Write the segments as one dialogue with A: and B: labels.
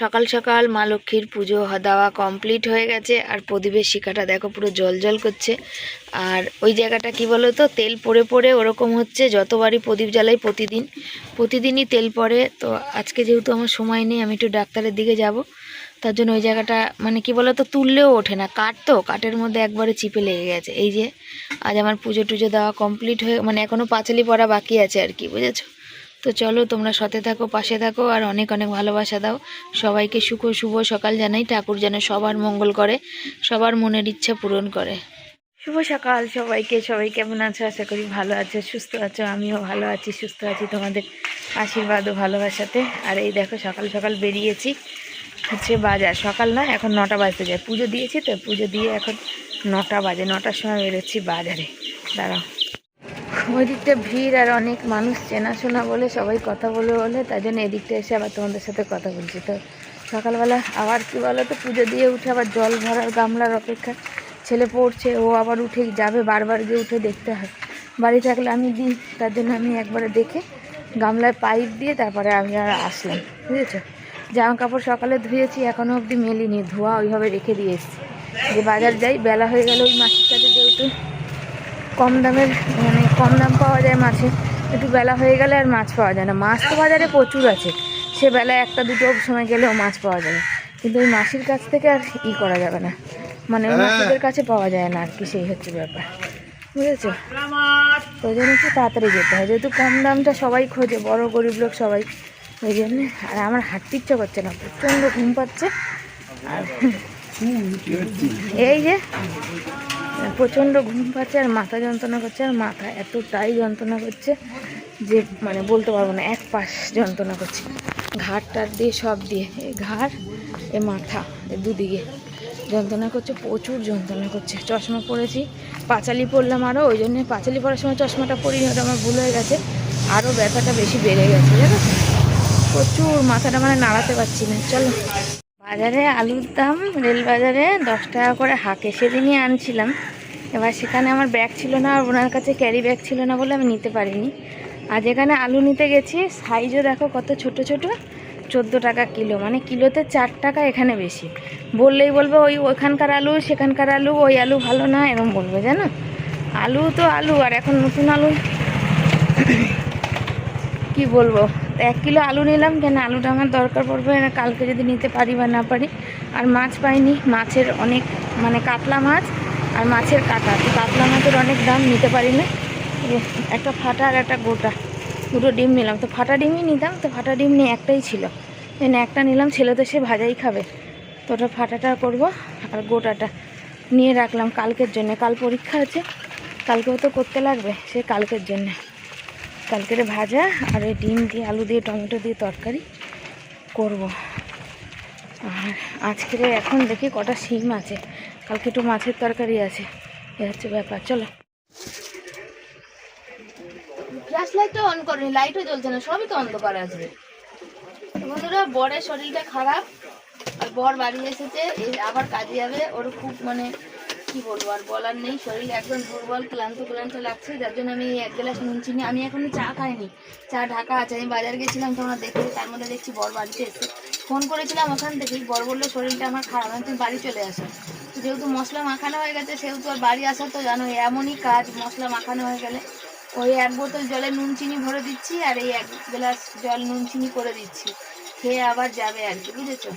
A: সকাল সকাল মা লক্ষ্মীর পুজো দেওয়া কমপ্লিট হয়ে গেছে। আর প্রদীপের শিখাটা দেখো পুরো জল জল করছে। আর ওই জায়গাটা কি বলো তো, তেল পড়ে পড়ে ওরকম হচ্ছে। যতবারই প্রদীপ জ্বালাই প্রতিদিনই তেল পড়ে। তো আজকে যেহেতু আমার সময় নেই, আমি একটু ডাক্তারের দিকে যাব, তার জন্য ওই জায়গাটা মানে কি বলো তো, তুললেও ওঠে না। কাঠ তো, কাঠের মধ্যে একবারে চিপে লেগে গেছে। এই যে আজ আমার পুজো টুজো দেওয়া কমপ্লিট হয়ে, মানে এখনও পাঁচালি পড়া বাকি আছে আর কি, বুঝেছো? তো চলো তোমরা সাথে থাকো, পাশে থাকো, আর অনেক অনেক ভালোবাসা দাও। সবাইকে শুভ সকাল জানাই। ঠাকুর যেন সবার মঙ্গল করে, সবার মনের ইচ্ছা পূরণ করে। শুভ সকাল সবাইকে। সবাই কেমন আছো? আশা করি ভালো আছো, সুস্থ আছো। আমিও ভালো আছি, সুস্থ আছি তোমাদের আশীর্বাদ ও ভালোবাসাতে। আর এই দেখো সকাল সকাল বেরিয়েছি হচ্ছে বাজার। সকাল না, এখন 9টা বাজতে যায়। পুজো দিয়েছি তো, পুজো দিয়ে এখন 9টা বাজে। 9টার সময় বেরোচ্ছি বাজারে। দাঁড়াও, ওই দিকটা ভিড় আর অনেক মানুষ চেনাশোনা বলে সবাই কথা বলে তাই জন্য এদিকটা এসে আবার তোমাদের সাথে কথা বলছি। তো সকালবেলা আবার কী বলো তো, পুজো দিয়ে উঠে আবার জল ভরার গামলার অপেক্ষা। ছেলে পড়ছে, ও আবার উঠেই যাবে, বারবার গিয়ে উঠে দেখতে হয়। বাড়ি থাকলে আমি দিই, তার জন্য আমি একবারে দেখে গামলায় পাইপ দিয়ে তারপরে আমি আর আসলাম, বুঝেছো? জামা কাপড় সকালে ধুয়েছি, এখনও অবধি মেলিনি, ধোয়া ওইভাবে রেখে দিয়ে এসেছি। যে বাজার যাই, বেলা হয়ে গেল। ওই মাছের কাছে যেহেতু কম দামের, মানে কম দাম পাওয়া যায় মাছে, একটু বেলা হয়ে গেলে আর মাছ পাওয়া যায় না। মাছ তো বাজারে প্রচুর আছে, সে বেলায় 1টা 2টোর সময় গেলেও মাছ পাওয়া যাবে, কিন্তু ওই মাসির কাছ থেকে আর করা যাবে না, মানে ওই মাসিদের কাছে পাওয়া যায় না আর কি, সেই হচ্ছে ব্যাপার, বুঝেছো? ওই জন্য একটু তাড়াতাড়ি যেতে হয়, যেহেতু কম দামটা সবাই খোঁজে, বড় গরিব লোক সবাই, ওই জন্যে। আর আমার হাঁটতে ইচ্ছা করছে না, প্রচণ্ড ঘুম পাচ্ছে। আর এই যে প্রচণ্ড ঘুম পাচ্ছে আর মাথা যন্ত্রণা করছে। আর মাথা এতটাই যন্ত্রণা করছে যে মানে বলতে পারবো না, এক পাশ যন্ত্রণা করছে, ঘাড়টার দিয়ে সব দিয়ে, এই ঘাড় এ মাথা এ দুদিকে যন্ত্রণা করছে, প্রচুর যন্ত্রণা করছে। চশমা পরেছি, পাঁচালি পরলাম আরও, ওই জন্যে পাঁচালি পরার সময় চশমাটা পরিনি, ওটা আমার ভুল হয়ে গেছে। আরও ব্যথাটা বেশি বেড়ে গেছে, জানো তো? প্রচুর মাথাটা মানে নাড়াতে পারছি না। চলো, বাজারে আলুর দাম রেল বাজারে 10 টাকা করে হাঁকে, সেদিনই আনছিলাম। এবার সেখানে আমার ব্যাগ ছিল না, আর ওনার কাছে ক্যারি ব্যাগ ছিল না বলে আমি নিতে পারিনি। আর যেখানে আলু নিতে গেছি, সাইজও দেখো কত ছোট ছোট, 14 টাকা কিলো, মানে কিলোতে 4 টাকা এখানে বেশি। বললেই বলবে ওইখানকার আলু সেখানকার আলু, ওই আলু ভালো না, এরকম বলবে, জানো? আলু তো আলু, আর এখন নতুন আলু কি বলবো। 1 কিলো আলু নিলাম, কেন আলুটা আমার দরকার পড়বে না কালকে যদি নিতে পারি বা না পারি। আর মাছ পাইনি, মাছের অনেক, মানে কাতলা মাছ আর মাছের কাটা, তো কাতলা মাছের অনেক দাম, নিতে পারি না। একটা ফাটা আর একটা গোটা, দুটো ডিম নিলাম। তো ফাটা ডিমই নিতাম, তো ফাটা ডিম নিয়ে একটাই ছিল, একটা নিলাম। ছেলে তো সে ভাজাই খাবে, তো ওটা ফাটাটা করবো, আর গোটাটা নিয়ে রাখলাম কালকের জন্য। কাল পরীক্ষা আছে, কালকেও তো করতে লাগবে, সে কালকের জন্যে। কালকের ভাজা আর এই ডিম দিয়ে আলু দিয়ে টমেটো দিয়ে তরকারি করব। আর আজকের এখন দেখি কটা শিম আছে, কালকে একটু মাছের তরকারি আছে, এ হচ্ছে ব্যাপার। চলো, ফ্ল্যাশ লাইটটা অন করেনি, লাইটও জ্বলছে না, সবই তো অন্ধকার আসবে। বন্ধুরা, বরের শরীরটা খারাপ, আর বর বাড়ি এসেছে, আবার কাজে যাবে। ওর খুব মানে কি বলবো, আর বলার নেই, শরীর একদম দুর্বল, ক্লান্ত লাগছে। যার জন্য আমি 1 গ্লাস নুন চিনি, আমি এখনো চা খাইনি, চা ঢাকা আছে। আমি বাজার গেছিলাম, তোমরা দেখে, তার মধ্যে দেখছি বর বাড়িতে এসে ফোন করেছিলাম, ওখান থেকেই বর বললো শরীরটা আমার খারাপ, আমি তুমি বাড়ি চলে আসো। যেহেতু মশলা মাখানো হয়ে গেছে, সেহেতু আর বাড়ি আসা তো জানো এমনই কাজ, মশলা মাখানো হয়ে গেলে ওই 1 বোতল জলে নুন চিনি ভরে দিচ্ছি, আর এই 1 গ্লাস জল নুন চিনি করে দিচ্ছি, খেয়ে আবার যাবে আর কি, বুঝেছো?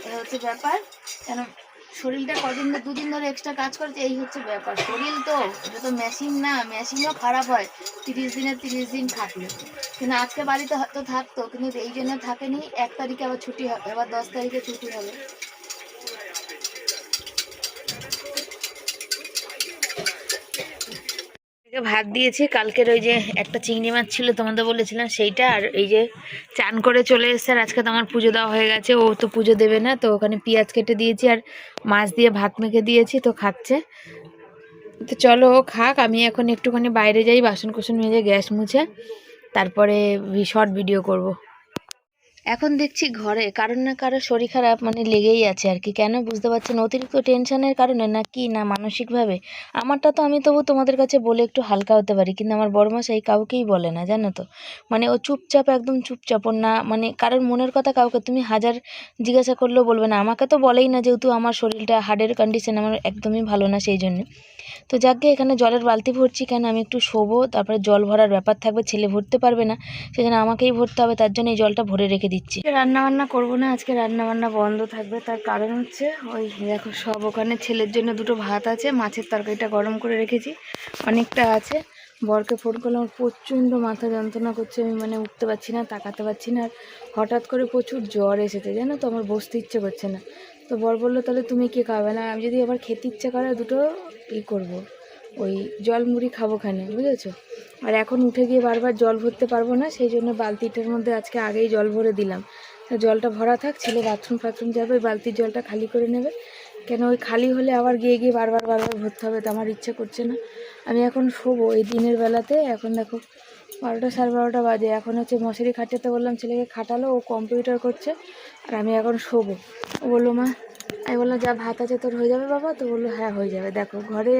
A: এই হচ্ছে ব্যাপার। কেন শরীরটা 2 দিন ধরে এক্সট্রা কাজ করছে, এই হচ্ছে ব্যাপার। শরীর তো, এটা তো মেশিন না, মেশিনও খারাপ হয় 30 দিনের 30 দিন থাকলে। কিন্তু আজকে বাড়িতে হয়তো থাকতো, কিন্তু এই জন্য থাকেনি। 1 তারিখে আবার ছুটি হবে, আবার 10 তারিখে ছুটি হবে। ভাত দিয়েছি, কালকের ওই যে একটা চিংড়ি মাছ ছিল তোমাদের বলেছিলাম সেইটা, আর এই যে চান করে চলে এসছে। আর আজকে তো আমার পুজো দেওয়া হয়ে গেছে, ও তো পুজো দেবে না, তো ওখানে পেঁয়াজ কেটে দিয়েছি আর মাছ দিয়ে ভাত মেখে দিয়েছি, তো খাচ্ছে। তো চলো ও খাক, আমি এখন একটুখানি বাইরে যাই, বাসন কুসন মেজে গ্যাস মুছে তারপরে শর্ট ভিডিও করব। এখন দেখছি ঘরে কারোর না কারো শরীর খারাপ মানে লেগেই আছে আর কি। কেন বুঝতে পারছি না, অতিরিক্ত টেনশনের কারণে না কি না মানসিকভাবে। আমারটা তো আমি তবু তোমাদের কাছে বলে একটু হালকা হতে পারি, কিন্তু আমার বড়মশাই কাউকেই বলে না, জানো তো। মানে ও চুপচাপ, একদম চুপচাপ। ওর না মানে কারোর মনের কথা কাউকে তুমি হাজার জিজ্ঞাসা করলেও বলবে না। আমাকে তো বলেই না, যেহেতু আমার শরীরটা, হার্টের কন্ডিশন আমার একদমই ভালো না, সেই জন্য। তো যাকে এখানে জলের বালতি ভরছি, কেন আমি একটু শোবো, তারপরে জল ভরার ব্যাপার থাকবে, ছেলে ভরতে পারবে না, সেজন্য আমাকেই ভরতে হবে, তার জন্য এই জলটা ভরে রেখে দিচ্ছি। রান্না বান্না করবো না আজকে, রান্না বান্না বন্ধ থাকবে। তার কারণ হচ্ছে ওই দেখো সব ওখানে ছেলের জন্য দুটো ভাত আছে, মাছের তরকারিটা গরম করে রেখেছি, অনেকটা আছে। বরকে ফোন করলাম, প্রচণ্ড মাথা যন্ত্রণা করছে, আমি মানে উঠতে পারছি না, তাকাতে পারছি না। আর হঠাৎ করে প্রচুর জ্বর এসেছে, জানো তো, আমার বসতে ইচ্ছে করছে না। তো বর বললো তাহলে তুমি কি খাবে না, আমি যদি আবার খেতে ইচ্ছে করে দুটো করব, ওই জল মুড়ি খাবো খানে, বুঝেছো। আর এখন উঠে গিয়ে বারবার জল ভরতে পারবো না, সেই জন্য বালতিটার মধ্যে আজকে আগেই জল ভরে দিলাম। জলটা ভরা থাক, ছেলে বাথরুম যাবে, ওই বালতির জলটা খালি করে নেবে। কেন ওই খালি হলে আবার গিয়ে গিয়ে বারবার ভরতে হবে, তো আমার ইচ্ছে করছে না। আমি এখন শোবো এই দিনের বেলাতে। এখন দেখো 12টা সাড়ে 12টা বাজে। এখন হচ্ছে মশারি খাটাতে বললাম, ছেলেকে খাটালো, ও কম্পিউটার করছে, আর আমি এখন শোবো। ও বললো মা, আমি বললাম যা ভাত আছে তোর হয়ে যাবে বাবা, তো বললো হ্যাঁ হয়ে যাবে। দেখো ঘরে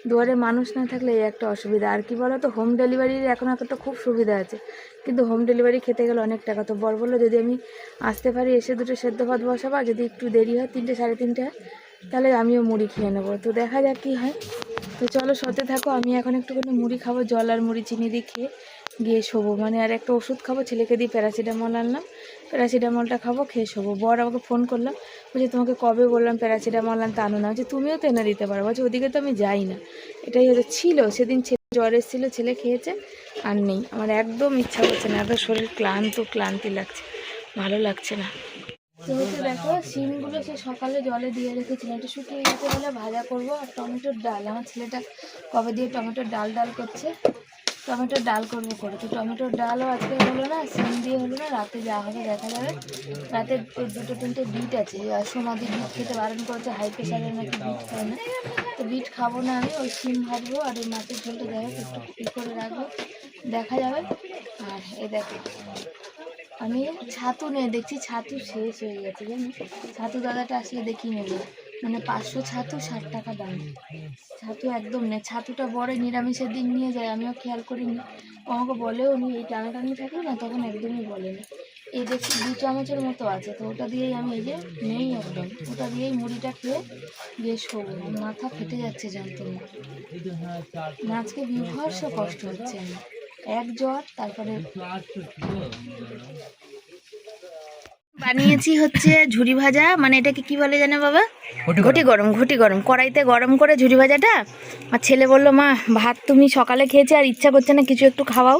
A: দুয়ারে মানুষ না থাকলে এই একটা অসুবিধা। আর কি বলো তো, হোম ডেলিভারির এখন একটা খুব সুবিধা আছে, কিন্তু হোম ডেলিভারি খেতে গেলে অনেক টাকা। তো বর বললো যদি আমি আসতে পারি, এসে দুটো সেদ্ধ ভাত বসাবা, যদি একটু দেরি হয় 3টে সাড়ে 3টে হয়, তাহলে আমিও মুড়ি খেয়ে নেবো। তো দেখা যাক কী হয়। তো চলো সাথে থাকো, আমি এখন একটুখানি মুড়ি খাবো, জল আর মুড়ি চিনি দিয়ে খেয়ে গিয়ে শোবো। মানে আর একটা ওষুধ খাবো, ছেলেকে দিয়ে প্যারাসিটামল আনলাম, প্যারাসিটামলটা খাবো, খেয়ে শোবো। বর আমাকে ফোন করলাম, বলছে তোমাকে কবে বললাম প্যারাসিটামল আনতে, আনো না। বলছে তুমিও তো এনে দিতে পারো, বলছে ওদিকে তো আমি যাই না। এটাই হচ্ছে, ছিল সেদিন ছেলে জ্বর এসেছিলো, ছেলে খেয়েছে, আর নেই। আমার একদম ইচ্ছা করছে না, এত শরীর ক্লান্তি লাগছে, ভালো লাগছে না। তো হচ্ছে দেখো শিমগুলো সে সকালে জলে দিয়ে রেখেছিলাম, একটু শুকিয়ে গেছে বলে ভাজা করবো। আর টমেটোর ডাল, আমার ছেলেটা কবে দিয়ে টমেটোর ডাল করছে, টমেটোর ডাল করবো করে। তো টমেটোর ডালও আজকে হলো না, শিম দিয়ে হলো না, রাতে যা হবে দেখা যাবে। রাতে 2-3টে বিট আছে, আর সমাধি বিট খেতে বারণ করেছে, হাই প্রেশারের নাকি বিট খায় না। তো বিট খাবো না আমি, ওই শিম ভাজবো, আর ওই মাছের ঝোলটা যাই হোক একটু করে রাখবো, দেখা যাবে। আর এই দেখো আমি ছাতু নেই, দেখছি ছাতু শেষ হয়ে গেছে, জানি ছাতু দাদাটা আসলে দেখিয়ে নেবো। মানে 500 ছাতু 60 টাকা দাম, ছাতু একদম নেই। ছাতুটা বড় নিরামিষের দিন নিয়ে যায়, আমিও খেয়াল করিনি, আমাকে বলেও নি, এই টানাটানি থাকলে না তখন একদমই বলেনি। এই দেখছি 2 চামচের মতো আছে, তো ওটা দিয়েই আমি, এই যে নেই একদম, ওটা দিয়েই মুড়িটা খেয়ে গিয়ে শোবো। মাথা ফেটে যাচ্ছে যন্ত্রণা, আজকে বিভৎস কষ্ট হচ্ছে আমার, এক জ্বর, তারপরে বানিয়েছি হচ্ছে ঝুরি ভাজা। মানে এটাকে কি বলে জানো বাবা? ঘটি গরম কড়াইতে গরম করে ঝুরি ভাজাটা। আর ছেলে বললো মা ভাত তুমি সকালে খেয়েছে, আর ইচ্ছা করছে না কিছু একটু খাওয়াও।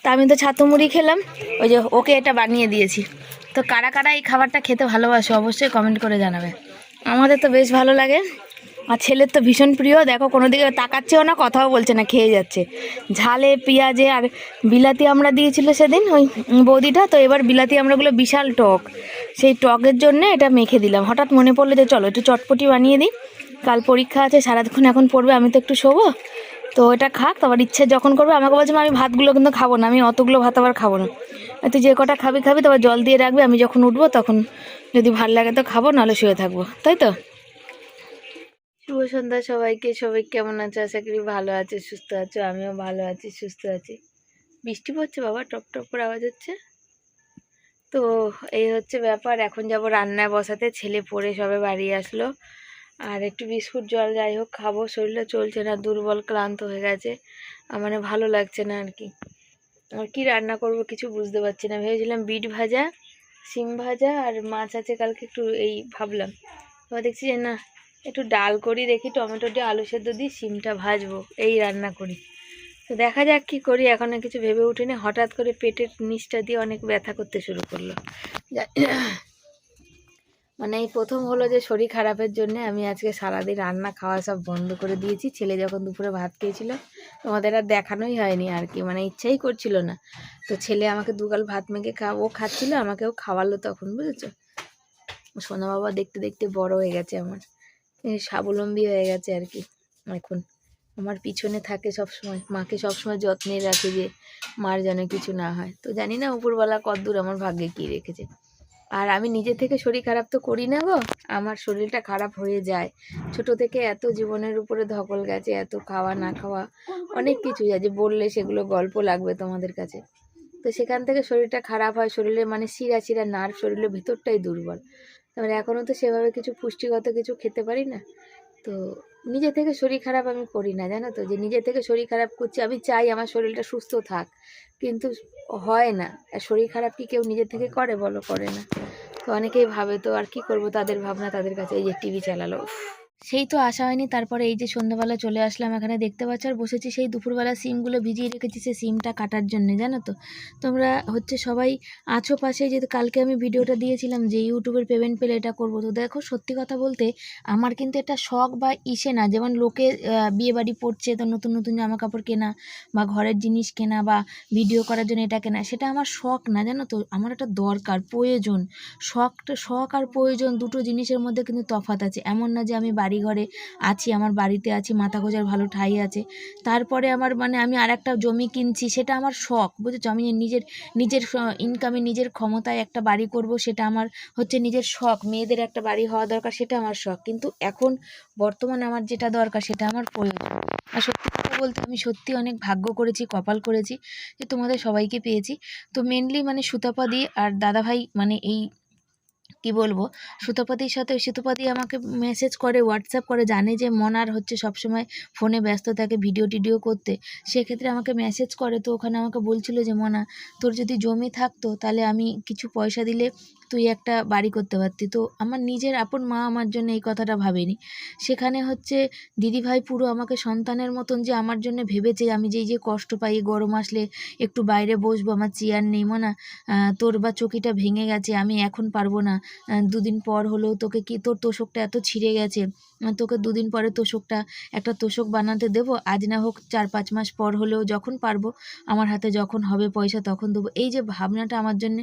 A: তা আমি তো ছাতু মুড়ি খেলাম, ওই যে ওকে এটা বানিয়ে দিয়েছি। তো কারা কারা এই খাবারটা খেতে ভালোবাসো অবশ্যই কমেন্ট করে জানাবে। আমাদের তো বেশ ভালো লাগে, আর ছেলের তো ভীষণ প্রিয়। দেখো কোনো দিকে তাকাচ্ছেও না, কথাও বলছে না, খেয়ে যাচ্ছে। ঝালে পেঁয়াজে আর বিলাতি আমরা দিয়েছিল সেদিন ওই বৌদিটা, তো এবার বিলাতি আমরাগুলো বিশাল টক, সেই টকের জন্যে এটা মেখে দিলাম। হঠাৎ মনে পড়লো যে চলো একটু চটপটি বানিয়ে দিই, কাল পরীক্ষা আছে, সারাক্ষণ এখন পড়বে, আমি তো একটু শোবো। তো এটা খাক, আবার ইচ্ছে যখন করবে আমাকে বলছে আমি ভাতগুলো কিন্তু খাবো না, আমি অতগুলো ভাত আবার খাবো না। তুই যে কটা খাবি তারপর জল দিয়ে রাখবি, আমি যখন উঠবো তখন যদি ভাল লাগে তো খাবো, নাহলে শুয়ে থাকবো, তাই তো। শুভ সন্ধ্যা সবাইকে, সবাই কেমন আছে, আশা করি ভালো আছে, সুস্থ আছো। আমিও ভালো আছি, সুস্থ আছি। বৃষ্টি পড়ছে বাবা, টপ টপ করে আওয়াজ হচ্ছে। তো এই হচ্ছে ব্যাপার, এখন যাব রান্নায় বসাতে, ছেলে পড়ে সবে বাড়ি আসলো। আর একটু বিস্কুট জল যাই হোক খাবো, শরীরটা চলছে না, দুর্বল ক্লান্ত হয়ে গেছে, মানে ভালো লাগছে না আর কি। আর কি রান্না করব কিছু বুঝতে পারছি না, ভেবেছিলাম বিট ভাজা, শিম ভাজা, আর মাছ আছে কালকে একটু, এই ভাবলাম। এবার দেখছি যে না, একটু ডাল করি, দেখি টমেটো দিয়ে আলু সেদ্ধ দিই, শিমটা ভাজবো, এই রান্না করি। তো দেখা যাক কি করি, এখনো কিছু ভেবে উঠিনি। হঠাৎ করে পেটের নিচটা দিয়ে অনেক ব্যথা করতে শুরু করলো। মানে এই প্রথম হলো যে শরীর খারাপের জন্য আমি আজকে সারাদিন রান্না খাওয়া সব বন্ধ করে দিয়েছি। ছেলে যখন দুপুরে ভাত খেয়েছিল, তোমাদের আর দেখানোই হয়নি আর কি, মানে ইচ্ছাই করছিল না। তো ছেলে আমাকে দুগাল ভাত মেখে ও খাচ্ছিল, আমাকেও খাওয়ালো তখন, বুঝেছো। সোনা বাবা দেখতে দেখতে বড় হয়ে গেছে আমার, স্বাবলম্বী হয়ে গেছে আর কি এখন। আমার পিছনে থাকে সবসময়, মাকে সবসময় যত্নে রাখে যে মার যেন কিছু না হয়। তো জানি না উপরওয়ালা কতদূর আমার ভাগ্যে কী রেখেছে। আর আমি নিজে থেকে শরীর খারাপ তো করি না গো, আমার শরীরটা খারাপ হয়ে যায়। ছোট থেকে এত জীবনের উপরে ধকল গেছে, এত খাওয়া না খাওয়া অনেক কিছুই আছে, বললে সেগুলো গল্প লাগবে তোমাদের কাছে। তো সেখান থেকে শরীরটা খারাপ হয়, শরীরে মানে শিরা শিরা নার্ভ, শরীরের ভিতরটাই দুর্বল। তারপরে এখনও তো সেভাবে কিছু পুষ্টিগত কিছু খেতে পারি না। তো নিজে থেকে শরীর খারাপ আমি করি না, জানো তো, যে নিজে থেকে শরীর খারাপ করছি। আমি চাই আমার শরীরটা সুস্থ থাক, কিন্তু হয় না। আর শরীর খারাপ কি কেউ নিজে থেকে করে বলো? করে না। তো অনেকেই ভাবে, তো আর কি করব, তাদের ভাবনা তাদের কাছে। এই যে টিভি চালালো, উফ, সেই তো আসা হয়নি। তারপরে এই যে সন্ধ্যাবেলা চলে আসলাম এখানে, দেখতে পাচ্ছ, আর বসেছি সেই দুপুরবেলা সিমগুলো ভিজিয়ে রেখেছি সে সিমটা কাটার জন্য, জানো তো। তোমরা হচ্ছে সবাই আছো পাশে, যেহেতু কালকে আমি ভিডিওটা দিয়েছিলাম যে ইউটিউবের পেমেন্ট পেলে এটা করবো। তো দেখো, সত্যি কথা বলতে আমার কিন্তু এটা শখ বা ইসে না, যেমন লোকে বিয়ে বাড়ি পড়ছে তো নতুন নতুন জামা কাপড় কেনা বা ঘরের জিনিস কেনা বা ভিডিও করার জন্য এটা কেনা, সেটা আমার শখ না, জানো তো। আমার এটা দরকার, প্রয়োজন। শখ আর প্রয়োজন দুটো জিনিসের মধ্যে কিন্তু তফাৎ আছে। এমন না যে আমি বাড়ি ঘরে আছি, আমার বাড়িতে আছি, মাথা গোঁজার ভালো ঠাঁই আছে, তারপরে আমার মানে আমি আর একটা জমি কিনছি, সেটা আমার শখ, বুঝেছো। আমি নিজের নিজের ইনকামে নিজের ক্ষমতায় একটা বাড়ি করব, সেটা আমার হচ্ছে নিজের শখ। মেয়েদের একটা বাড়ি হওয়া দরকার, সেটা আমার শখ। কিন্তু এখন বর্তমানে আমার যেটা দরকার সেটা আমার প্রয়োজন। আর সত্যি কথা বলতে আমি সত্যি অনেক ভাগ্য করেছি, কপাল করেছি যে তোমাদের সবাইকে পেয়েছি। তো মেনলি মানে সুতাপাদি আর দাদাভাই, মানে এই কি বলবো, সুতপাদি আমাকে মেসেজ করে, হোয়াটসঅ্যাপ করে, জানে যে মনার হচ্ছে সবসময় ফোনে ব্যস্ত থাকে ভিডিও টিডিও করতে, সেক্ষেত্রে আমাকে মেসেজ করে। তো ওখানে আমাকে বলছিল যে মনা, তোর যদি জমি থাকতো তাহলে আমি কিছু পয়সা দিলে তুই একটা বাড়ি করতে পারতি। তো আমার নিজের আপন মা আমার জন্য এই কথাটা ভাবেনি, সেখানে হচ্ছে দিদিভাই পুরো আমাকে সন্তানের মতন যে আমার জন্য ভেবেছে। আমি যে কষ্ট পাই, গরম আসলে একটু বাইরে বসবো, আমার চেয়ার নেই, মনা তোর বা চকিটা ভেঙে গেছে, আমি এখন পারবো না, দুদিন পর হলেও তোকে, কি তোর তোষকটা এত ছিঁড়ে গেছে, তোকে দুদিন পরে তোষকটা একটা তোষক বানাতে দেবো, আজ না হোক 4-5 মাস পর হলেও, যখন পারবো, আমার হাতে যখন হবে পয়সা তখন দেবো। এই যে ভাবনাটা আমার জন্য,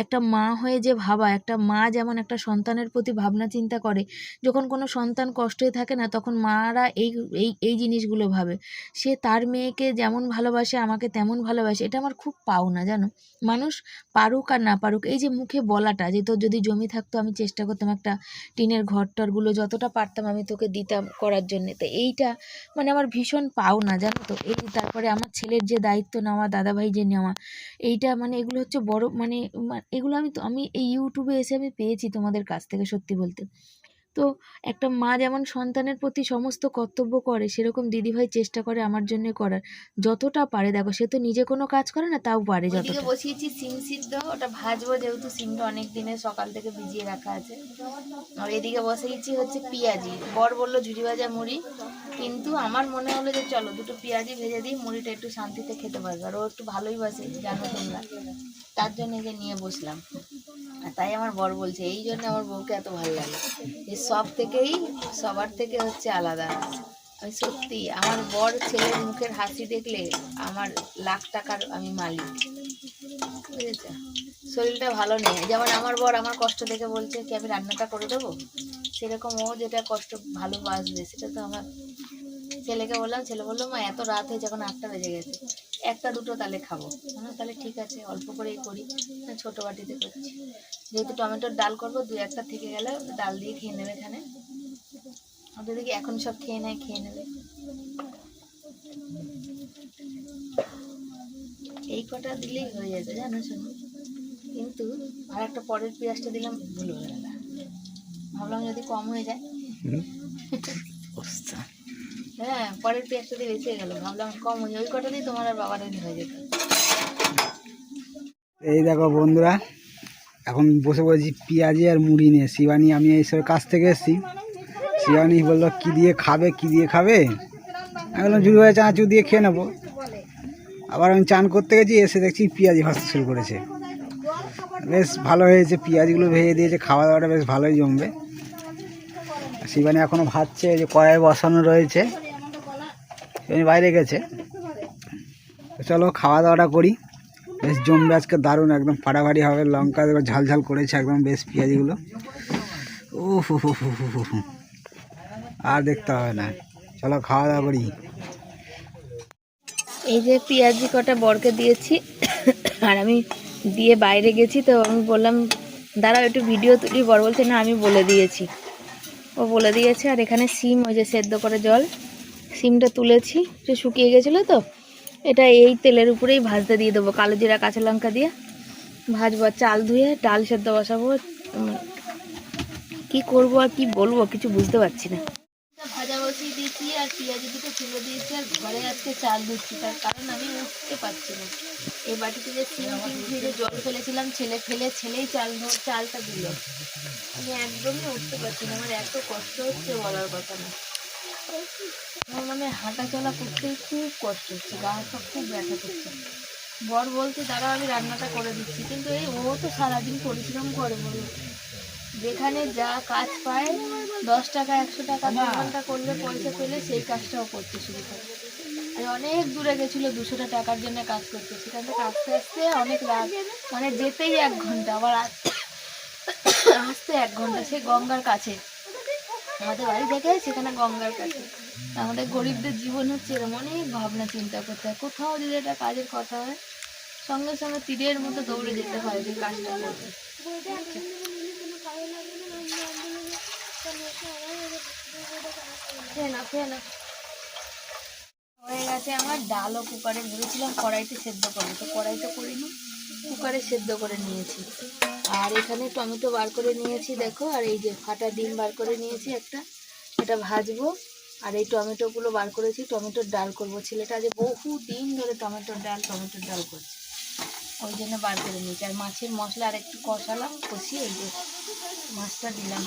A: একটা মা হয়ে যে ভাবা, একটা মা যেমন একটা সন্তানের প্রতি ভাবনা চিন্তা করে, যখন কোনো সন্তান কষ্টে থাকে না তখন মারা এই এই এই জিনিসগুলো ভাবে। সে তার মেয়েকে যেমন ভালোবাসে আমাকে তেমন ভালোবাসে, এটা আমার খুব পাওনা, জানো। মানুষ পারুক আর না পারুক, এই যে মুখে বলাটা যে তোর যদি জমি থাকতো আমি চেষ্টা করতাম একটা টিনের ঘরটরগুলো যতটা পারতাম আমি তোকে দিতাম করার জন্যে, তো এইটা মানে আমার ভীষণ পাওনা, জানো তো। এই তারপরে আমার ছেলের যে দায়িত্ব নেওয়া, দাদাভাই যে নেওয়া, এইটা মানে এগুলো হচ্ছে বড়, মানে এগুলো আমি এই ইউটিউবে এসে আমি পেয়েছি তোমাদের কাছ থেকে, সত্যি বলতে। তো একটা মা যেমন সন্তানের প্রতি সমস্ত কর্তব্য করে, সেরকম দিদিভাই চেষ্টা করে আমার জন্য করার, যতটা পারে। দেখো, সে তো নিজে কোনো কাজ করে না, তাও পারে যতটা। বসিয়েছি সিম সিদ্ধ, ওটা ভাজবো, যেহেতু সিমটা অনেক দিনের সকাল থেকে ভিজিয়ে রাখা আছে। আর এদিকে বসিয়েছি হচ্ছে পেঁয়াজি। বর বললো ঝুড়ি ভাজা মুড়ি, কিন্তু আমার মনে হলো যে চলো দুটো পেঁয়াজি ভেজে দিই, মুড়িটা একটু শান্তিতে খেতে পারবে। আর ও একটু ভালোই বাসে, জানো তোমরা, তার জন্য যে নিয়ে বসলাম। আর তাই আমার বর বলছে, এই জন্য আমার বউকে এত ভালো লাগে, এই সব থেকেই সবার থেকে হচ্ছে আলাদা। আমি সত্যি, আমার বর ছেলের মুখের হাসি দেখলে আমার লাখ টাকার আমি মালিক, বুঝেছ। শরীরটা ভালো নেই, যেমন আমার বর আমার কষ্ট দেখে বলছে কি আমি রান্নাটা করে দেবো, সেরকম ও যেটা কষ্ট ভালোবাসবে সেটা তো আমার। ছেলেকে বললাম, ছেলে বললো মা এত রাত হয়েছে, এখন 8টা বেজে গেছে, একটা দুটো তাহলে খাবো। তাহলে ঠিক আছে, অল্প করেই করি, ছোটো বাটিতে করছি। যেহেতু টমেটোর ডাল করবো, 2-1টা থেকে গেলে ডাল দিয়ে খেয়ে নেবে এখানে। ওদের দিকে এখন সব খেয়ে নেবে। এই কটা দিলেই হয়ে যেত, জানো শোনো। কিন্তু আর একটা পরের পেঁয়াজটা দিলাম, ভুল হয়ে গেল। ভাবলাম যদি কম হয়ে যায়, হ্যাঁ পরের পেঁয়াজটা দিয়ে বেঁচে গেল, ভাবলাম কম হয়ে যায়, ওই কটা দিয়ে তোমার আর বাবার হয়ে যেত।
B: এই দেখো বন্ধুরা, এখন বসে পড়েছি পেঁয়াজি আর মুড়ি নিয়ে। শিবানী, আমি এইসব কাছ থেকে এসেছি। শিবানী বললো কি দিয়ে খাবে, আমি বললাম ঝুড়ি ভাজা চানাচুর দিয়ে খেয়ে নেবো। আবার আমি চান করতে গেছি, এসে দেখছি পেঁয়াজি ভাজতে শুরু করেছে। বেশ ভালো হয়েছে, পেঁয়াজগুলো ভেজে দিয়েছে, খাওয়া দাওয়াটা বেশ ভালোই জমবে। শিবানী এখনও ভাজছে, যে কড়াই বসানো রয়েছে, শিবানী বাইরে গেছে। চলো খাওয়া দাওয়াটা করি, বেশ জমবে আজকে, দারুণ একদম ফাটাফাটি হবে। লঙ্কা ঝাল ঝাল করেছে একদম বেশ পেঁয়াজিগুলো, ও আর দেখতে হবে না। চলো খাওয়া দাওয়া করি।
A: এই যে পেঁয়াজি কটা বরকে দিয়েছি আর আমি দিয়ে বাইরে গেছি, তো আমি বললাম দাঁড়াও একটু ভিডিও তুলি। বর বলছে না আমি বলে দিয়েছি। ও বলে দিয়েছে। আর এখানে সিম, ওই যে সেদ্ধ করে জল, সিমটা তুলেছি, একটু শুকিয়ে গেছিলো তো, এটা এই তেলের উপরেই ভাজতে দিয়ে দেবো, কালো জিরা কাঁচা লঙ্কা দিয়ে ভাজবো। চাল ধুয়ে ডাল সেদ্ধ বসাবো। কি করব আর কি বলবো কিছু বুঝতে পারছি না। ভাজা বসিয়ে দিয়েছি আর পেঁয়াজি দুটো তুলে দিয়েছি, আর ঘরে আজকে চাল ধুচ্ছি, তার কারণ আমি উঠতে পারছি না। এই বাটিতে যে সিম ধুয়ে জল ফেলেছিলাম, ছেলেই চালটা দিল। আমি একদমই উঠতে পারছি না, আমার এত কষ্ট হচ্ছে বলার কথা না। আমার মানে হাঁটা চলা করতেই খুব কষ্ট হচ্ছে, গা হাত পা খুব ব্যথা করছে। বর বলছে দাঁড়াও আমি রান্নাটা করে দিচ্ছি, কিন্তু এই ও তো সারাদিন পরিশ্রম করে বলো, যেখানে যা কাজ পায় 10 টাকা 100 টাকা 2 ঘন্টা করলে পয়সা পেলে সেই কাজটাও করতে শুরু করে। আর অনেক দূরে গেছিলো 200 টাকার জন্য কাজ করতে, সেখান থেকে আস্তে আস্তে অনেক রাত, মানে যেতেই 1 ঘন্টা, আবার আসতে 1 ঘন্টা। সে গঙ্গার কাছে, আমাদের বাড়ি থেকে সেখানে গঙ্গার কাছে। আমাদের গরিবদের জীবন হচ্ছে এরকম, অনেক ভাবনা চিন্তা করতে হয়। কোথাও যদি একটা কাজের কথা হয়, সঙ্গে সঙ্গে তীরের মতো দৌড়ে যেতে হয় যে কাজটা করতে। হয়ে গেছে আমার ডালও কুকারে, ভেবেছিলাম কড়াইতে সেদ্ধ করবো, তো কড়াইতে করিনি, কুকারে সেদ্ধ করে নিয়েছি। আর এখানে টমেটো বার করে নিয়েছি দেখো, আর এই যে ফাটা ডিম বার করে নিয়েছি একটা, এটা ভাজবো। আর এই টমেটোগুলো বার করেছি, টমেটোর ডাল করব। ছেলেটা যে বহু দিন ধরে টমেটোর ডাল করছে, ওই জন্য বার করে নিয়েছি। আর মাছের মশলা আর একটু কষালাম, কষিয়ে এই যে মাছটা দিলাম।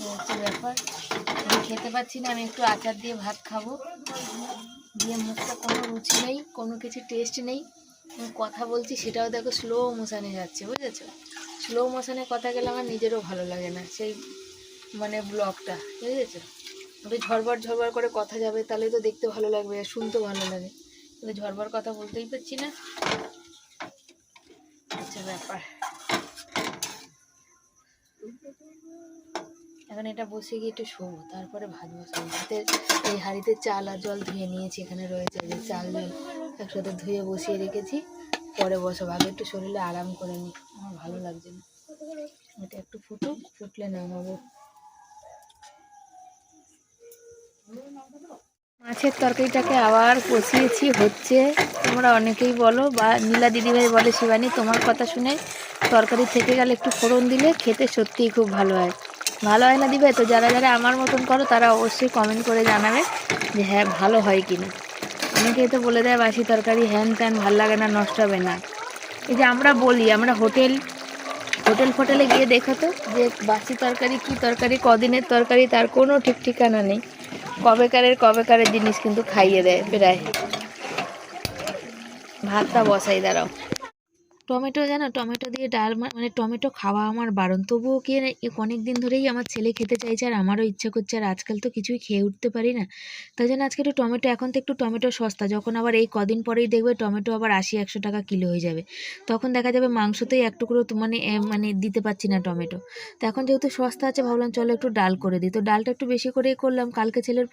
A: হচ্ছে ব্যাপার, আমি খেতে পাচ্ছি না, আমি একটু আচার দিয়ে ভাত খাবো, দিয়ে মুখটা কোনো রুচি নেই, কোনো কিছু টেস্ট নেই। আমি কথা বলছি সেটাও দেখো স্লো মোশনে যাচ্ছে, বুঝেছো? স্লো মোশনে কথা গেলে আমার নিজেরও ভালো লাগে না, সেই মানে ব্লগটা, বুঝেছো? একটু ঝরবার করে কথা যাবে, তাহলে তো দেখতে ভালো লাগবে, শুনতে ভালো লাগে, কিন্তু ঝরবার কথা বলতেই পারছি না। আচ্ছা ব্যাপার, এখন এটা বসে গিয়ে একটু শোবো, তারপরে ভাত বসাবো। এই হাঁড়িতে চাল আর জল ধুয়ে নিয়েছি, এখানে রয়েছে যে চাল জল একসাথে ধুয়ে বসিয়ে রেখেছি, পরে বসাবো। আগে একটু শরীরে আরাম করে নিই, আমার ভালো লাগছে না। এটা একটু ফুটলে নামাবো। মাছের তরকারিটাকে আবার কষিয়েছি, হচ্ছে। তোমরা অনেকেই বলো, বা নীলা দিদিভাই বলে শিবানী তোমার কথা শুনে তরকারি থেকে গেলে একটু ফোড়ন দিলে খেতে সত্যিই খুব ভালো হয়। ভালো হয় না দিবে? তো যারা যারা আমার মতন করো তারা অবশ্যই কমেন্ট করে জানাবে যে হ্যাঁ ভালো হয় কিনা। অনেকেই তো বলে দেয় বাসি তরকারি হ্যান ত্যান, ভাল লাগে না, নষ্ট হবে না। এই যে আমরা বলি, আমরা হোটেলে গিয়ে দেখো তো যে বাসি তরকারি কি তরকারি, কদিনের তরকারি, তার কোনো ঠিক ঠিকানা নেই। কবেকারের জিনিস কিন্তু খাইয়ে দেয় প্রায়। ভাতটা বসাই, দাঁড়াও। টমেটো জানো, টমেটো দিয়ে ডাল, মানে টমেটো খাওয়া আমার বারণ, তবুও কি অনেক দিন ধরেই আমার ছেলে খেতে চাইছে, আর আমারও ইচ্ছা করছে। আর আজকাল তো কিছুই খেয়ে উঠতে পারি না, তাই জন্য আজকে একটু টমেটো, এখন তো একটু টমেটো সস্তা, যখন আবার এই কদিন পরেই দেখবে টমেটো আবার 80-100 টাকা কিলো হয়ে যাবে, তখন দেখা যাবে মাংসতেই এক টুকরো মানে দিতে পারছি না টমেটো। তো এখন যেহেতু সস্তা আছে, ভাবলাম চলো একটু ডাল করে দিই, তো ডালটা একটু বেশি করেই করলাম। কালকে ছেলের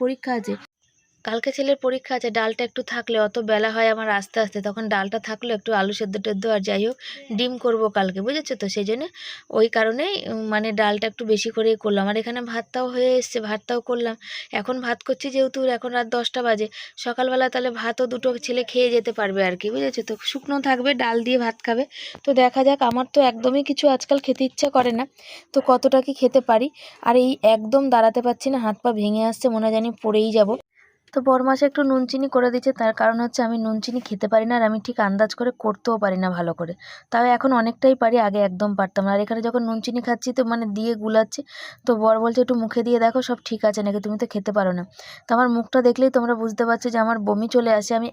A: পরীক্ষা আছে, ডালটা একটু থাকলে, অত বেলা হয় আমার আস্তে আস্তে, তখন ডালটা থাকলে একটু আলু সেদ্ধ টেদ্ধ, আর যাই হোক ডিম করবো কালকে, বুঝেছো তো, সেই জন্য ওই কারণেই মানে ডালটা একটু বেশি করেই করলাম। আর এখানে ভাতটাও হয়ে এসছে, ভাতটাও করলাম। এখন ভাত করছি যেহেতু এখন রাত 10টা বাজে, সকালবেলা তাহলে ভাতও দুটো ছেলে খেয়ে যেতে পারবে আর কি, বুঝেছো তো, শুকনো থাকবে, ডাল দিয়ে ভাত খাবে। তো দেখা যাক, আমার তো একদমই কিছু আজকাল খেতে ইচ্ছা করে না, তো কতটা কি খেতে পারি। আর এই একদম দাঁড়াতে পারছি না, হাত পা ভেঙে আসছে, মনে জানি পড়েই যাব। তো বরমাসে একটু নুন চিনি করে দিচ্ছে, তার কারণ হচ্ছে আমি নুন চিনি খেতে পারি না, আর আমি ঠিক আন্দাজ করে করতেও পারি না ভালো করে। তাও এখন অনেকটাই পারি, আগে একদম পারতাম না। আর এখানে যখন নুন চিনি খাচ্ছি, তো মানে দিয়ে গুলাচ্ছি, তো বর বলছে একটু মুখে দিয়ে দেখো সব ঠিক আছে নাকি, তুমি তো খেতে পারো না। তো আমার মুখটা দেখলেই তোমরা বুঝতে পারছো যে আমার বমি চলে আসে। আমি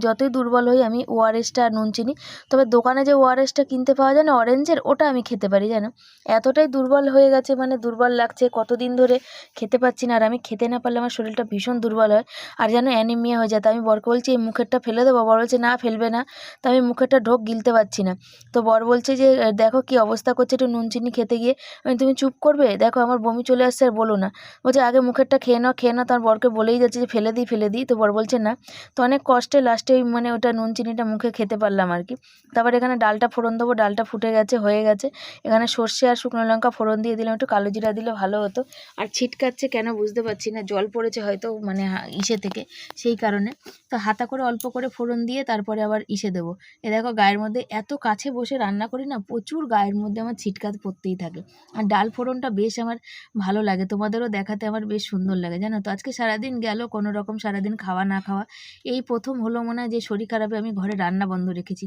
A: যতই দুর্বল হই, আমি ওআরএসটা আর নুন চিনি, তবে দোকানে যে ওআরএসটা কিনতে পাওয়া যায় না অরেঞ্জের, ওটা আমি খেতে পারি, জানো। এতটাই দুর্বল হয়ে গেছে, মানে দুর্বল লাগছে, কতদিন ধরে খেতে পাচ্ছি না। আর আমি খেতে না পারলে আমার শরীরটা ভীষণ দুর্বল হয়। হয় আর যেন অ্যানিমিয়া হয়ে যায়। তো আমি বরকে বলছি এই মুখেরটা ফেলে দেবো, বর বলছে না ফেলবে না। তো আমি মুখেরটা ঢোক গিলতে পারছি না। তো বর বলছে যে দেখো কি অবস্থা করছে একটু নুন চিনি খেতে গিয়ে। তুমি চুপ করবে, দেখো আমার বমি চলে আসছে আর বলো না। বলছে আগে মুখেরটা খেয়ে নাও খেয়ে নাও। তার বরকে বলেই যাচ্ছে যে ফেলে দিই ফেলে দিই। তো বর বলছে না। তো অনেক কষ্টে লাস্টে মানে ওটা নুন চিনিটা মুখে খেতে পারলাম আর কি। তারপর এখানে ডালটা ফোড়ন দেবো, ডালটা ফুটে গেছে হয়ে গেছে। এখানে সর্ষে আর শুকনো লঙ্কা ফোড়ন দিয়ে দিলাম, একটু কালো জিরা দিলে ভালো হতো। আর ছিটকাচ্ছে কেন বুঝতে পারছি না, জল পড়েছে হয়তো মানে ইসে থেকে, সেই কারণে। তো হাতা করে অল্প করে ফোড়ন দিয়ে তারপরে আবার ইসে দেবো। এ দেখো গায়ের মধ্যে এত কাছে বসে রান্না করি না, প্রচুর গায়ের মধ্যে আমার ছিটকাত পড়তেই থাকে। আর ডাল ফোড়নটা বেশ আমার ভালো লাগে, তোমাদেরও দেখাতে আমার বেশ সুন্দর লাগে জানো তো। আজকে সারাদিন গেল কোনো রকম, সারাদিন খাওয়া না খাওয়া। এই প্রথম হলো মনে হয় যে শরীর খারাপে আমি ঘরে রান্না বন্ধ রেখেছি।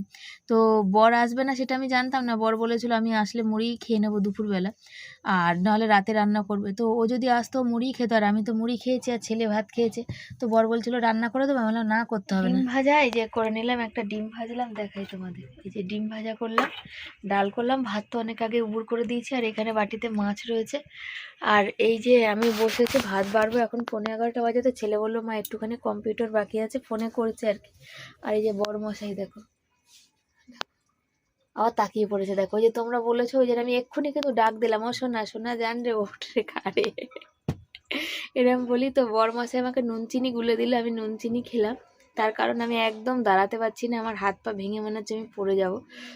A: তো বর আসবে না সেটা আমি জানতাম না, বর বলেছিল আমি আসলে মুড়িই খেয়ে নেবো দুপুরবেলা, আর নাহলে রাতে রান্না করবে। তো ও যদি আসতো মুড়িই খেতো, আর আমি তো মুড়ি খেয়েছি আর ছেলে ভাত খেয়েছে। তো বর বলছিল রান্না করে দেবো, আমি বললাম না করতে হবে না। ডিম ভাজা এই যে করে নিলাম, একটা ডিম ভাজলাম দেখাই তোমাদের। এই যে ডিম ভাজা করলাম, ডাল করলাম, ভাত তো অনেক আগে উবুর করে দিয়েছি, আর এখানে বাটিতে মাছ রয়েছে। আর এই যে আমি বসেছি ভাত বাড়বো, এখন 11:15 বাজে। তো ছেলে বললো মা একটুখানি কম্পিউটার বাকি আছে, ফোনে করেছে আর কি। আর এই যে বড় মশাই দেখো আবার তাকিয়ে পড়েছে, দেখো ওই যে তোমরা বলেছো ওই যে আমি এক্ষুনি কিন্তু ডাক দিলাম, ও শোনা শোনা জান রে ওঠ রে খারে, এরকম বলি। তো বরমশাই আমাকে নুন চিনি গুলে দিলে, আমি নুন চিনি খেলাম। তার কারণ আমি একদম দাঁড়াতে পারছি না, আমার হাত পা ভেঙে মনে হচ্ছে আমি পড়ে যাব।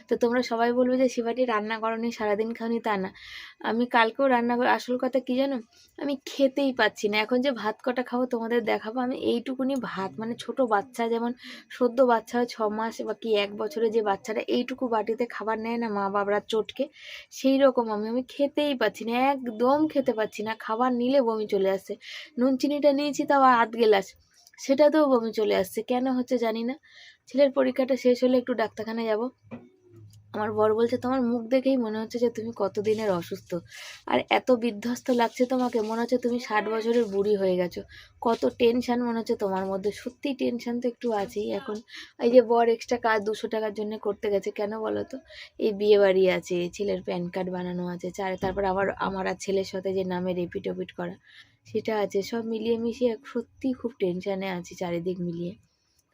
A: তো তোমরা সবাই বলবে যে শিবানী রান্না করনি, সারাদিন খাওনি, তা না। আমি কালকেও রান্না করে, আসল কথা কি জানো, আমি খেতেই পাচ্ছি না। এখন যে ভাত কটা খাবো তোমাদের দেখাবো। আমি এইটুকুনি ভাত, মানে ছোট বাচ্চা যেমন সদ্য বাচ্চা হয় 6 মাস বা কি 1 বছরে, যে বাচ্চারা এইটুকু বাটিতে খাবার নেয় না মা বাবারা চটকে, সেই রকম আমি খেতেই পাচ্ছি না, একদম খেতে পাচ্ছি না। খাবার নিলে বমি চলে আসছে। নুন চিনিটা নিয়েছি তাও আধ গ্লাস, সেটাতেও বমি চলে আসছে। কেন হচ্ছে জানি না। ছেলের পরীক্ষাটা শেষ হলে একটু ডাক্তারখানায় যাব। আমার বর বলছে তোমার মুখ দেখেই মনে হচ্ছে যে তুমি কতদিনের অসুস্থ, আর এত বিধ্বস্ত লাগছে তোমাকে, মনে হচ্ছে তুমি 60 বছরের বুড়ি হয়ে গেছো। কত টেনশন মনে হচ্ছে তোমার মধ্যে, সত্যি টেনশন তো একটু আছেই এখন। এই যে বর এক্সট্রা কাজ 200 টাকার জন্য করতে গেছে, কেন বলো তো, এই বিয়ে বাড়ি আছে, ছেলের প্যান কার্ড বানানো আছে, তারপর আমার আর ছেলের সাথে যে নামে রেপিট ওপিট করা সেটা আছে, সব মিলিয়ে মিশিয়ে সত্যি খুব টেনশানে আছি চারিদিক মিলিয়ে।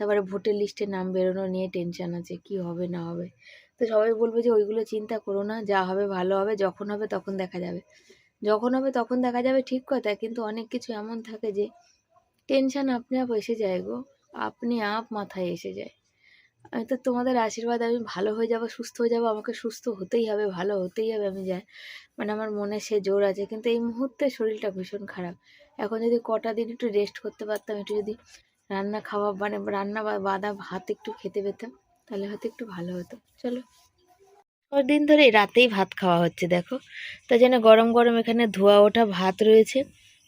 A: তারপরে ভোটের লিস্টে নাম বেরোনো নিয়ে টেনশন আছে, কি হবে না হবে। তো সবাই বলবে যে ওইগুলো চিন্তা করো না, যা হবে ভালো হবে, যখন হবে তখন দেখা যাবে। যখন হবে তখন দেখা যাবে ঠিক কথা, কিন্তু অনেক কিছু এমন থাকে যে টেনশন আপনি আপ এসে যায় গো, আপনি আপ মাথায় এসে যায়। আমি তো তোমাদের আশীর্বাদ, আমি ভালো হয়ে যাবো, সুস্থ হয়ে যাবো, আমাকে সুস্থ হতেই হবে, ভালো হতেই হবে, আমি যাই মানে আমার মনে সে জোর আছে। কিন্তু এই মুহূর্তে শরীরটা ভীষণ খারাপ। এখন যদি কটা দিন একটু রেস্ট করতে পারতাম, একটু যদি রান্না খাওয়া মানে রান্না বা বাদা ভাত একটু খেতে পেতাম, তাহলে হয়তো একটু ভালো হতো। চলো, কদিন ধরে রাতেই ভাত খাওয়া হচ্ছে দেখো। তাই জন্য গরম গরম এখানে ধোয়া ওঠা ভাত রয়েছে।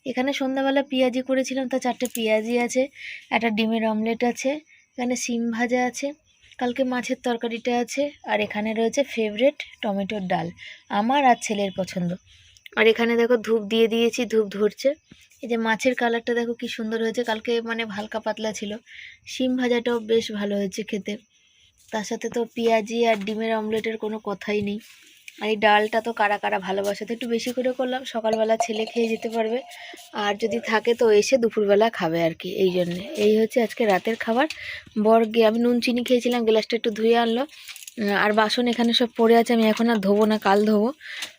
A: এখানে সন্ধ্যাবেলা পেঁয়াজি করেছিলাম, তা 4টে পেঁয়াজি আছে, একটা ডিমের অমলেট আছে, এখানে সিম ভাজা আছে, কালকে মাছের তরকারিটা আছে, আর এখানে রয়েছে ফেভারেট টমেটোর ডাল, আমার আর ছেলের পছন্দ। আর এখানে দেখো ধূপ দিয়ে দিয়েছি, ধূপ ধরছে। এই যে মাছের কালারটা দেখো কি সুন্দর হয়েছে, কালকে মানে হালকা পাতলা ছিল। সিম ভাজাটাও বেশ ভালো হয়েছে খেতে। তার সাথে তো পেঁয়াজি আর ডিমের অমলেটের কোনো কথাই নেই। আর এই ডালটা তো কারা কারা ভালোবাসে, তো একটু বেশি করে করলাম, সকালবেলা ছেলে খেয়ে যেতে পারবে, আর যদি থাকে তো এসে দুপুরবেলা খাবে আর কি। এই জন্যে এই হচ্ছে আজকে রাতের খাবার। বর গিয়ে আমি নুন চিনি খেয়েছিলাম, গ্লাসটা একটু ধুয়ে আনলো। আর বাসন এখানে সব পড়ে আছে, আমি এখন আর ধোবো না, কাল ধোবো।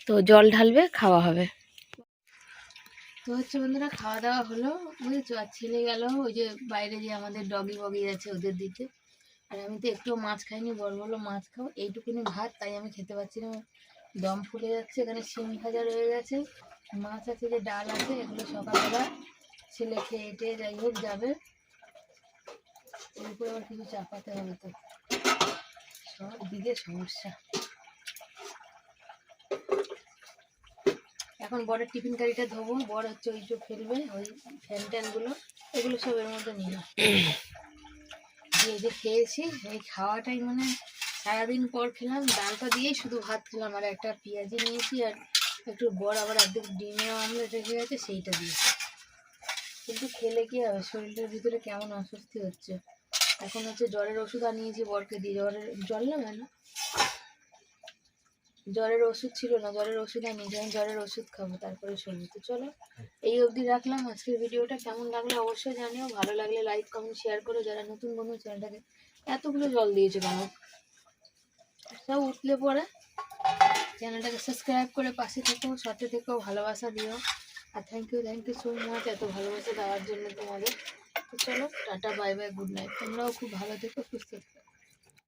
A: তো জল ঢালবে, খাওয়া হবে। তো হচ্ছে বন্ধুরা, খাওয়া দাওয়া হলো বুঝেছো। আর ছেলে গেল ওই যে বাইরে যে আমাদের ডগি বগি আছে ওদের দিতে। আর আমি তো একটু মাছ খাইনি, বর বললো মাছ খাও, এইটুকুনি ভাত, তাই আমি খেতে পারছি না, দম ফুলে যাচ্ছে। এখানে শিম ভাজা রয়ে গেছে, মাছ আছে, যে ডাল আছে, এগুলো সকালবেলা ছেলে খেয়ে টেয়ে যাই হোক যাবে। ওর উপরে আবার কিছু চাপাতে হবে, তো সব দিকে সমস্যা। এখন বরের টিফিন কারিটা ধোবো, বর হচ্ছে ওই যে ফেলবে ওই ফ্যান ট্যানগুলো, এগুলো সব এর মধ্যে নিয়ে দিয়ে যে খেয়েছি। এই খাওয়াটাই মানে সারাদিন পর খেলাম, ডালটা দিয়েই শুধু ভাত খেলাম, আর একটা পেঁয়াজি নিয়েছি, আর একটু বড় আবার একদিন ডিমের অমলেট রেখে গেছে, সেইটা দিয়ে। কিন্তু খেলে কি হবে, শরীরটার ভিতরে কেমন অস্বস্তি হচ্ছে। এখন হচ্ছে জ্বরের ওষুধ আনিয়েছি বরকে দিয়ে, জ্বরের জল নেবে না, জ্বরের ওষুধ ছিল না, জ্বরের ওষুধ আমি যখন জ্বরের ওষুধ খাবো তারপরে শুনবো। তো চলো এই অবধি রাখলাম আজকের ভিডিওটা। কেমন লাগলো অবশ্যই জানিও, ভালো লাগলে লাইক কমেন্ট শেয়ার করো। যারা নতুন বন্ধু চ্যানেলটাকে এতগুলো জল দিয়েছে কেন, সব উঠলে পরে চ্যানেলটাকে সাবস্ক্রাইব করে পাশে থেকো, সাথে থেকো, ভালোবাসা দিও। আর থ্যাংক ইউ সো মাচ এত ভালোবাসা দেওয়ার জন্য তোমাদের। তো চলো tata, bye bye, good night. তোমরাও খুব ভালো থেকো, সুস্থ থেকো।